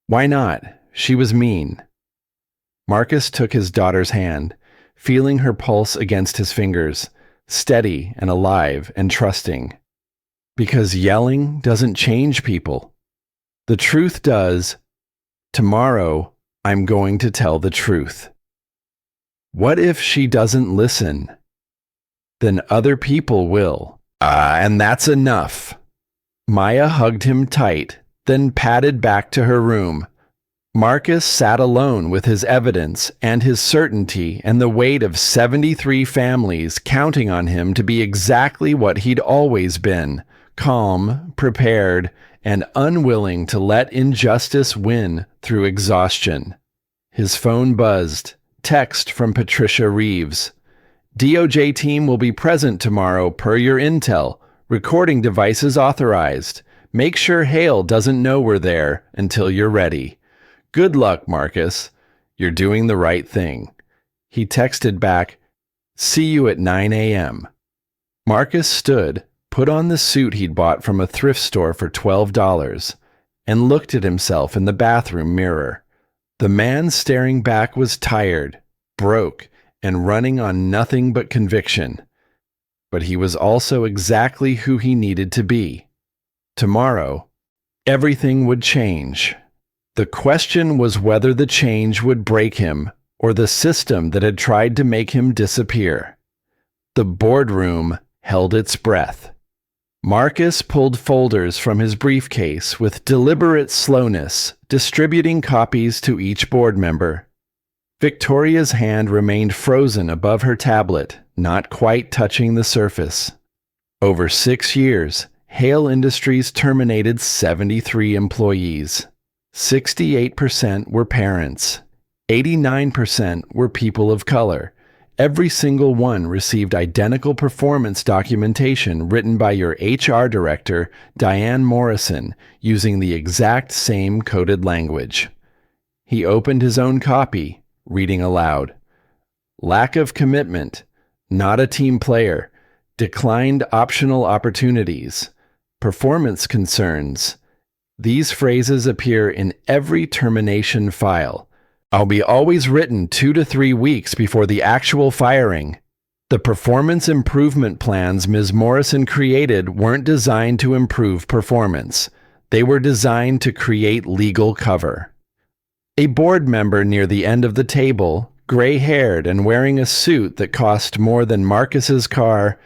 "Why not? She was mean." Marcus took his daughter's hand, feeling her pulse against his fingers, steady and alive and trusting. "Because yelling doesn't change people. The truth does. Tomorrow, I'm going to tell the truth." "What if she doesn't listen?" "Then other people will. And that's enough." Maya hugged him tight, then padded back to her room. Marcus sat alone with his evidence and his certainty and the weight of 73 families counting on him to be exactly what he'd always been: calm, prepared, and unwilling to let injustice win through exhaustion. His phone buzzed. Text from Patricia Reeves. "DOJ team will be present tomorrow per your intel. Recording devices authorized. Make sure Hale doesn't know we're there until you're ready. Good luck, Marcus. You're doing the right thing." He texted back, "See you at 9 a.m. Marcus stood, put on the suit he'd bought from a thrift store for $12, and looked at himself in the bathroom mirror. The man staring back was tired, broke, and running on nothing but conviction. But he was also exactly who he needed to be. Tomorrow, everything would change. The question was whether the change would break him or the system that had tried to make him disappear. The boardroom held its breath. Marcus pulled folders from his briefcase with deliberate slowness, distributing copies to each board member. Victoria's hand remained frozen above her tablet, not quite touching the surface. Over 6 years, Hale Industries terminated 73 employees. 68% were parents. 89% were people of color. Every single one received identical performance documentation written by your HR director, Diane Morrison, using the exact same coded language. He opened his own copy, reading aloud. "Lack of commitment, not a team player, declined optional opportunities, performance concerns." These phrases appear in every termination file. "I'll be always written 2 to 3 weeks before the actual firing." The performance improvement plans Ms. Morrison created weren't designed to improve performance. They were designed to create legal cover. A board member near the end of the table, gray-haired and wearing a suit that cost more than Marcus's car,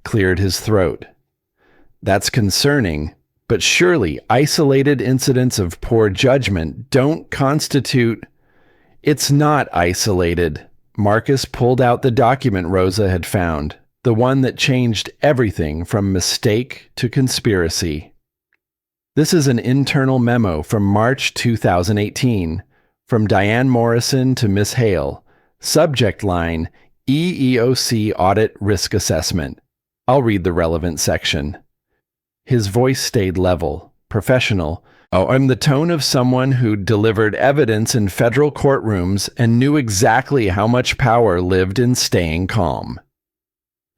cleared his throat. "That's concerning, but surely isolated incidents of poor judgment don't constitute—" "It's not isolated." Marcus pulled out the document Rosa had found, the one that changed everything from mistake to conspiracy. "This is an internal memo from March 2018, from Diane Morrison to Miss Hale. Subject line, EEOC Audit Risk Assessment." I'll read the relevant section. His voice stayed level, professional. "I'm the tone of someone who delivered evidence in federal courtrooms and knew exactly how much power lived in staying calm.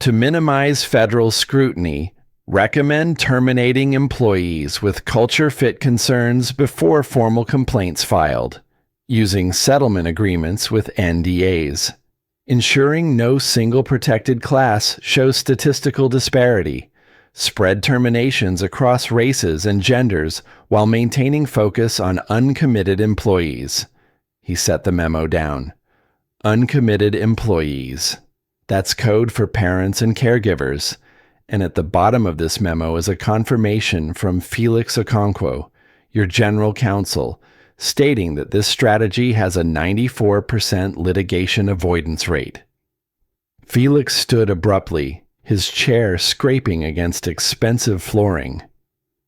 To minimize federal scrutiny, recommend terminating employees with culture fit concerns before formal complaints filed, using settlement agreements with NDAs, ensuring no single protected class shows statistical disparity, spread terminations across races and genders while maintaining focus on uncommitted employees." He set the memo down. Uncommitted employees. That's code for parents and caregivers. And at the bottom of this memo is a confirmation from Felix Okonkwo, your general counsel, stating that this strategy has a 94% litigation avoidance rate. Felix stood abruptly, his chair scraping against expensive flooring.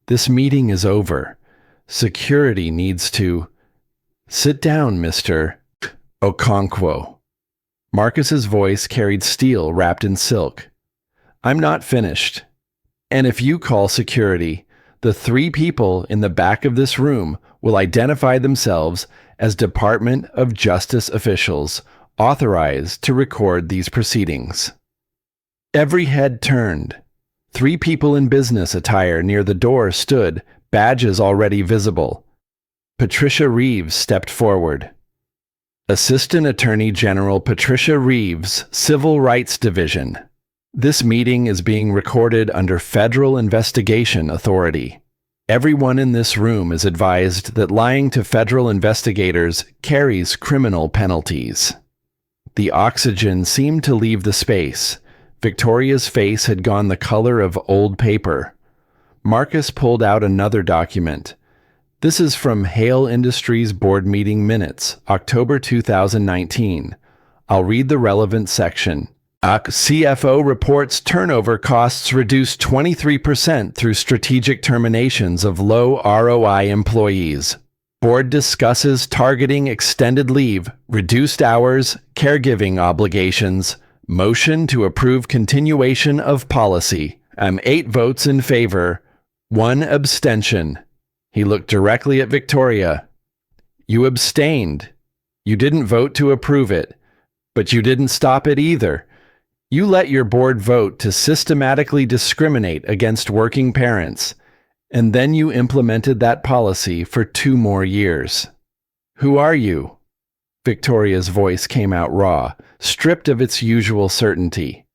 This meeting is over. Security needs to... Sit down, Mr. Okonkwo. Marcus's voice carried steel wrapped in silk. I'm not finished. And if you call security, the 3 people in the back of this room will identify themselves as Department of Justice officials authorized to record these proceedings. Every head turned. 3 people in business attire near the door stood, badges already visible. Patricia Reeves stepped forward. Assistant Attorney General Patricia Reeves, Civil Rights Division. This meeting is being recorded under Federal Investigation Authority. Everyone in this room is advised that lying to federal investigators carries criminal penalties. The oxygen seemed to leave the space. Victoria's face had gone the color of old paper. Marcus pulled out another document. This is from Hale Industries Board Meeting Minutes, October 2019. I'll read the relevant section. CFO reports turnover costs reduced 23% through strategic terminations of low ROI employees. Board discusses targeting extended leave, reduced hours, caregiving obligations. Motion to approve continuation of policy. 8 votes in favor, 1 abstention. He looked directly at Victoria. You abstained. You didn't vote to approve it, but you didn't stop it either. You let your board vote to systematically discriminate against working parents, and then you implemented that policy for 2 more years. Who are you? Victoria's voice came out raw, stripped of its usual certainty.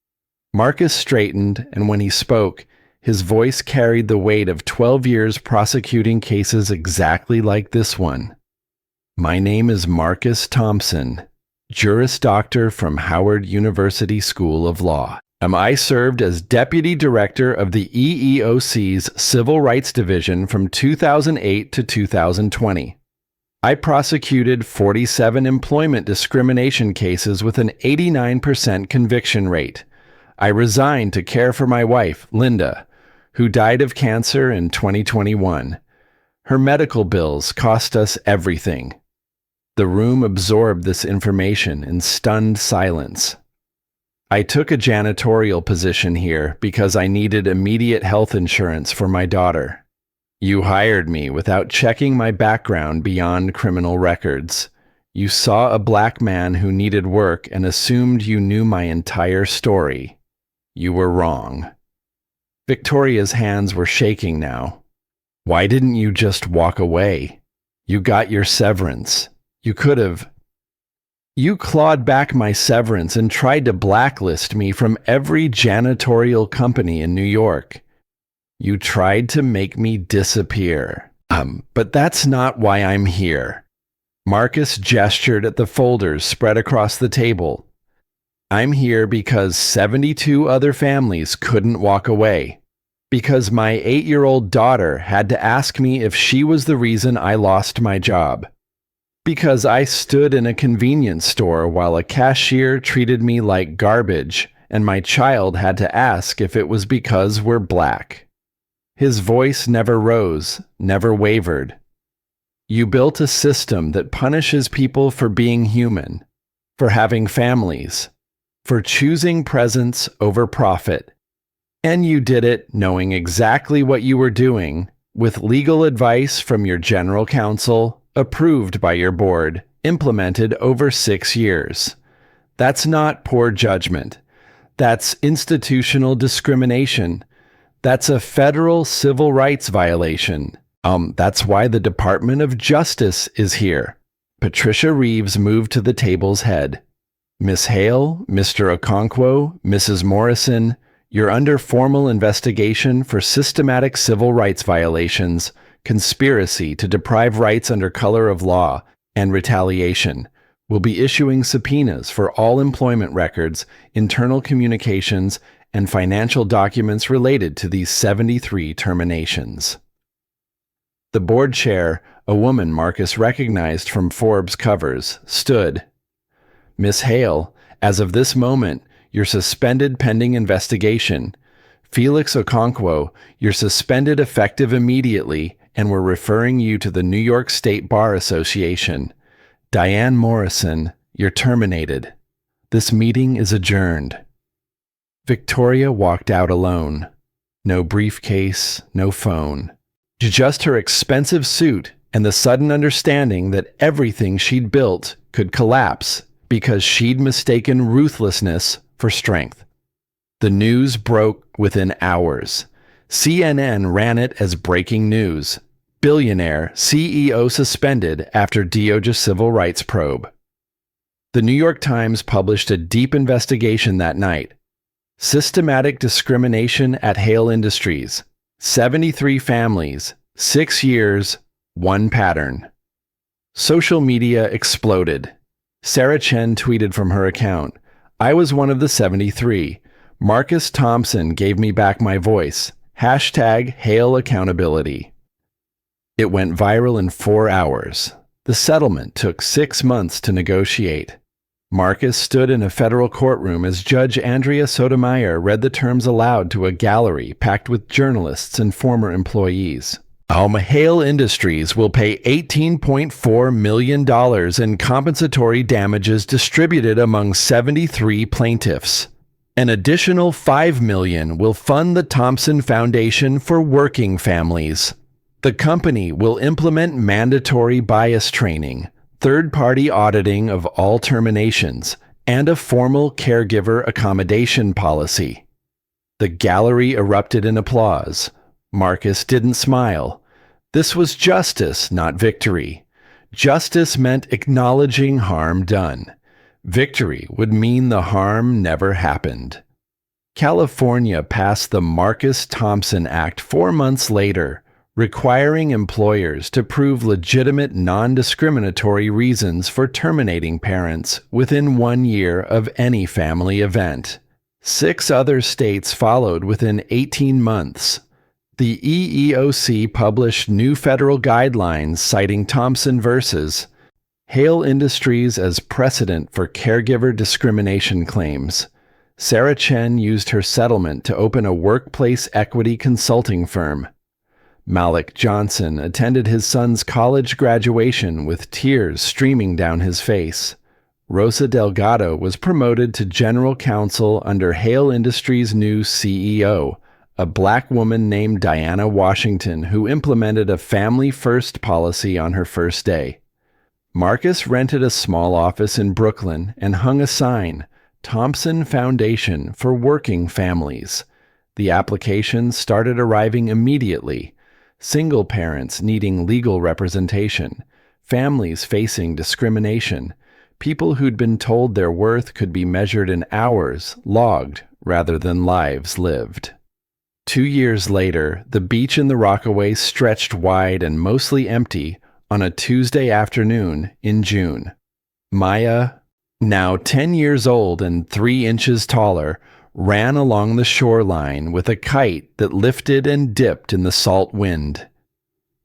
Marcus straightened, and when he spoke, his voice carried the weight of 12 years prosecuting cases exactly like this one. My name is Marcus Thompson, Juris Doctor from Howard University School of Law. I served as Deputy Director of the EEOC's Civil Rights Division from 2008 to 2020. I prosecuted 47 employment discrimination cases with an 89% conviction rate. I resigned to care for my wife, Linda, who died of cancer in 2021. Her medical bills cost us everything. The room absorbed this information in stunned silence. I took a janitorial position here because I needed immediate health insurance for my daughter. You hired me without checking my background beyond criminal records. You saw a black man who needed work and assumed you knew my entire story. You were wrong. Victoria's hands were shaking now. Why didn't you just walk away? You got your severance. You could have. You clawed back my severance and tried to blacklist me from every janitorial company in New York. You tried to make me disappear. But that's not why I'm here. Marcus gestured at the folders spread across the table. I'm here because 72 other families couldn't walk away. Because my 8-year-old daughter had to ask me if she was the reason I lost my job. Because I stood in a convenience store while a cashier treated me like garbage, and my child had to ask if it was because we're black. His voice never rose, never wavered. You built a system that punishes people for being human, for having families, for choosing presence over profit. And you did it knowing exactly what you were doing, with legal advice from your general counsel, approved by your board, implemented over 6 years. That's not poor judgment. That's institutional discrimination. That's a federal civil rights violation. That's why the Department of Justice is here. Patricia Reeves moved to the table's head. Miss Hale, Mr. Okonkwo, Mrs. Morrison, you're under formal investigation for systematic civil rights violations, conspiracy to deprive rights under color of law, and retaliation. We'll be issuing subpoenas for all employment records, internal communications, and financial documents related to these 73 terminations. The board chair, a woman Marcus recognized from Forbes covers, stood. Miss Hale, as of this moment, you're suspended pending investigation. Felix Okonkwo, you're suspended effective immediately, and we're referring you to the New York State Bar Association. Diane Morrison, you're terminated. This meeting is adjourned." Victoria walked out alone. No briefcase, no phone. Just her expensive suit and the sudden understanding that everything she'd built could collapse because she'd mistaken ruthlessness for strength. The news broke within hours. CNN ran it as breaking news. Billionaire CEO suspended after DOJ civil rights probe. The New York Times published a deep investigation that night. Systematic discrimination at Hale Industries. 73 families, 6 years, one pattern. Social media exploded. Sarah Chen tweeted from her account, "I was one of the 73. Marcus Thompson gave me back my voice. Hashtag Hale Accountability." It went viral in 4 hours. The settlement took 6 months to negotiate. Marcus stood in a federal courtroom as Judge Andrea Sotomayor read the terms aloud to a gallery packed with journalists and former employees. Hale Industries will pay $18.4 million in compensatory damages distributed among 73 plaintiffs. An additional $5 million will fund the Thompson Foundation for working families. The company will implement mandatory bias training, third-party auditing of all terminations, and a formal caregiver accommodation policy. The gallery erupted in applause. Marcus didn't smile. This was justice, not victory. Justice meant acknowledging harm done. Victory would mean the harm never happened. California passed the Marcus Thompson Act 4 months later, requiring employers to prove legitimate non-discriminatory reasons for terminating parents within 1 year of any family event. 6 other states followed within 18 months. The EEOC published new federal guidelines citing Thompson versus Hale Industries as precedent for caregiver discrimination claims. Sarah Chen used her settlement to open a workplace equity consulting firm. Malik Johnson attended his son's college graduation with tears streaming down his face. Rosa Delgado was promoted to general counsel under Hale Industries' new CEO, a black woman named Diana Washington who implemented a family-first policy on her first day. Marcus rented a small office in Brooklyn and hung a sign, Thompson Foundation for Working Families. The applications started arriving immediately. Single parents needing legal representation, families facing discrimination, people who'd been told their worth could be measured in hours logged rather than lives lived. 2 years later, the beach in the Rockaway stretched wide and mostly empty on a Tuesday afternoon in June. Maya, now 10 years old and 3 inches taller, ran along the shoreline with a kite that lifted and dipped in the salt wind.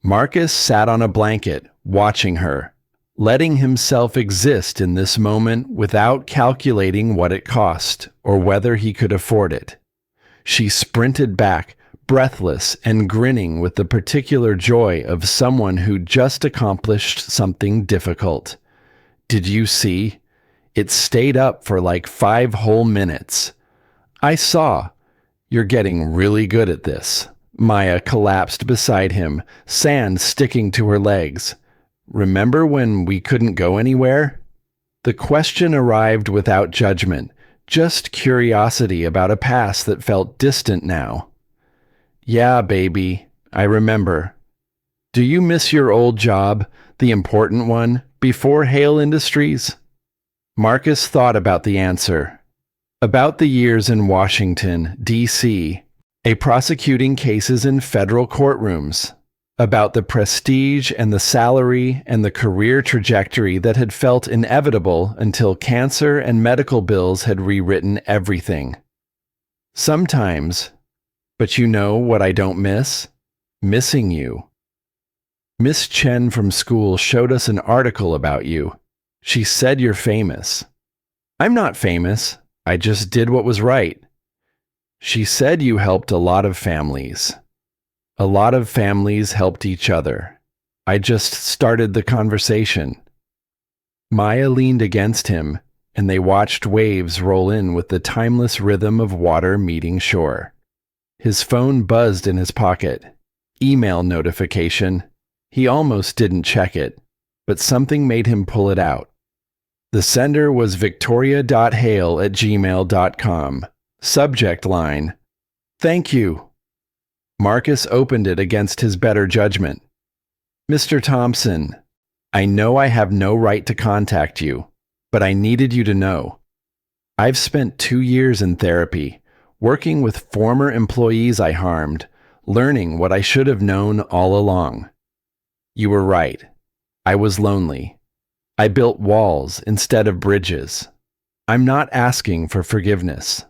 Marcus sat on a blanket, watching her, letting himself exist in this moment without calculating what it cost or whether he could afford it. She sprinted back, breathless and grinning with the particular joy of someone who just accomplished something difficult. "Did you see? It stayed up for like 5 whole minutes. I saw. You're getting really good at this." Maya collapsed beside him, sand sticking to her legs. "Remember when we couldn't go anywhere?" The question arrived without judgment, just curiosity about a past that felt distant now. "Yeah, baby, I remember." "Do you miss your old job, the important one, before Hale Industries?" Marcus thought about the answer. About the years in Washington, D.C., prosecuting cases in federal courtrooms. About the prestige and the salary and the career trajectory that had felt inevitable until cancer and medical bills had rewritten everything. "Sometimes. But you know what I don't miss? Missing you." Miss Chen from school showed us an article about you. She said you're famous. "I'm not famous. I just did what was right. She said you helped a lot of families. A lot of families helped each other. I just started the conversation. Maya leaned against him, and they watched waves roll in with the timeless rhythm of water meeting shore. His phone buzzed in his pocket. Email notification. He almost didn't check it, but something made him pull it out. The sender was victoria.hale@gmail.com. Subject line: Thank you. Marcus opened it against his better judgment. Mr. Thompson, I know I have no right to contact you, but I needed you to know. I've spent 2 years in therapy, working with former employees I harmed, learning what I should have known all along. You were right. I was lonely. I built walls instead of bridges. I'm not asking for forgiveness.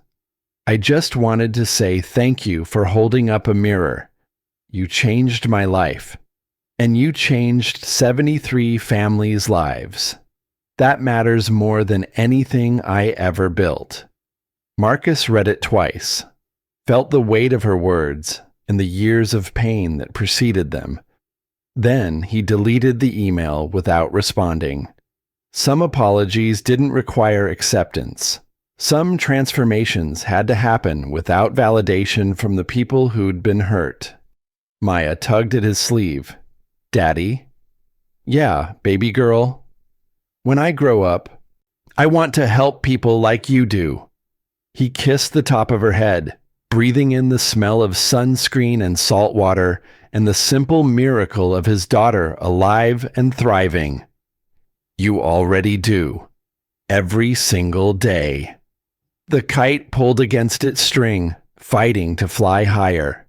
I just wanted to say thank you for holding up a mirror. You changed my life. And you changed 73 families' lives. That matters more than anything I ever built. Marcus read it twice, felt the weight of her words and the years of pain that preceded them. Then he deleted the email without responding. Some apologies didn't require acceptance. Some transformations had to happen without validation from the people who'd been hurt. Maya tugged at his sleeve. Daddy? Yeah, baby girl. When I grow up, I want to help people like you do. He kissed the top of her head, breathing in the smell of sunscreen and salt water and the simple miracle of his daughter alive and thriving. You already do. Every single day. The kite pulled against its string, fighting to fly higher.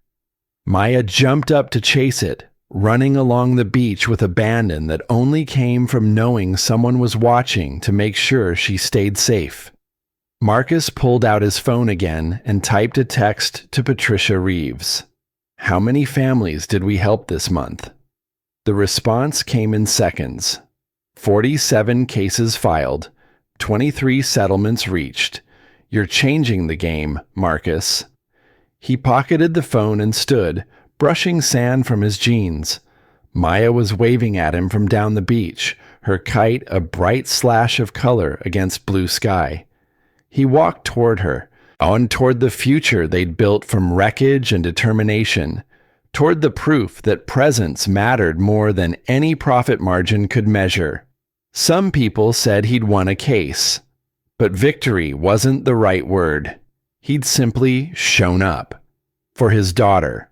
Maya jumped up to chase it, running along the beach with abandon that only came from knowing someone was watching to make sure she stayed safe. Marcus pulled out his phone again and typed a text to Patricia Reeves. How many families did we help this month? The response came in seconds. 47 cases filed, 23 settlements reached. You're changing the game, Marcus. He pocketed the phone and stood, brushing sand from his jeans. Maya was waving at him from down the beach, her kite a bright slash of color against blue sky. He walked toward her, on toward the future they'd built from wreckage and determination, toward the proof that presence mattered more than any profit margin could measure. Some people said he'd won a case, but victory wasn't the right word. He'd simply shown up. For his daughter.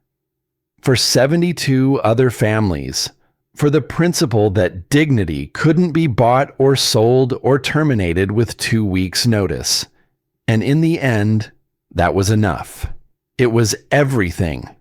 For 72 other families. For the principle that dignity couldn't be bought or sold or terminated with 2 weeks' notice. And in the end, that was enough. It was everything.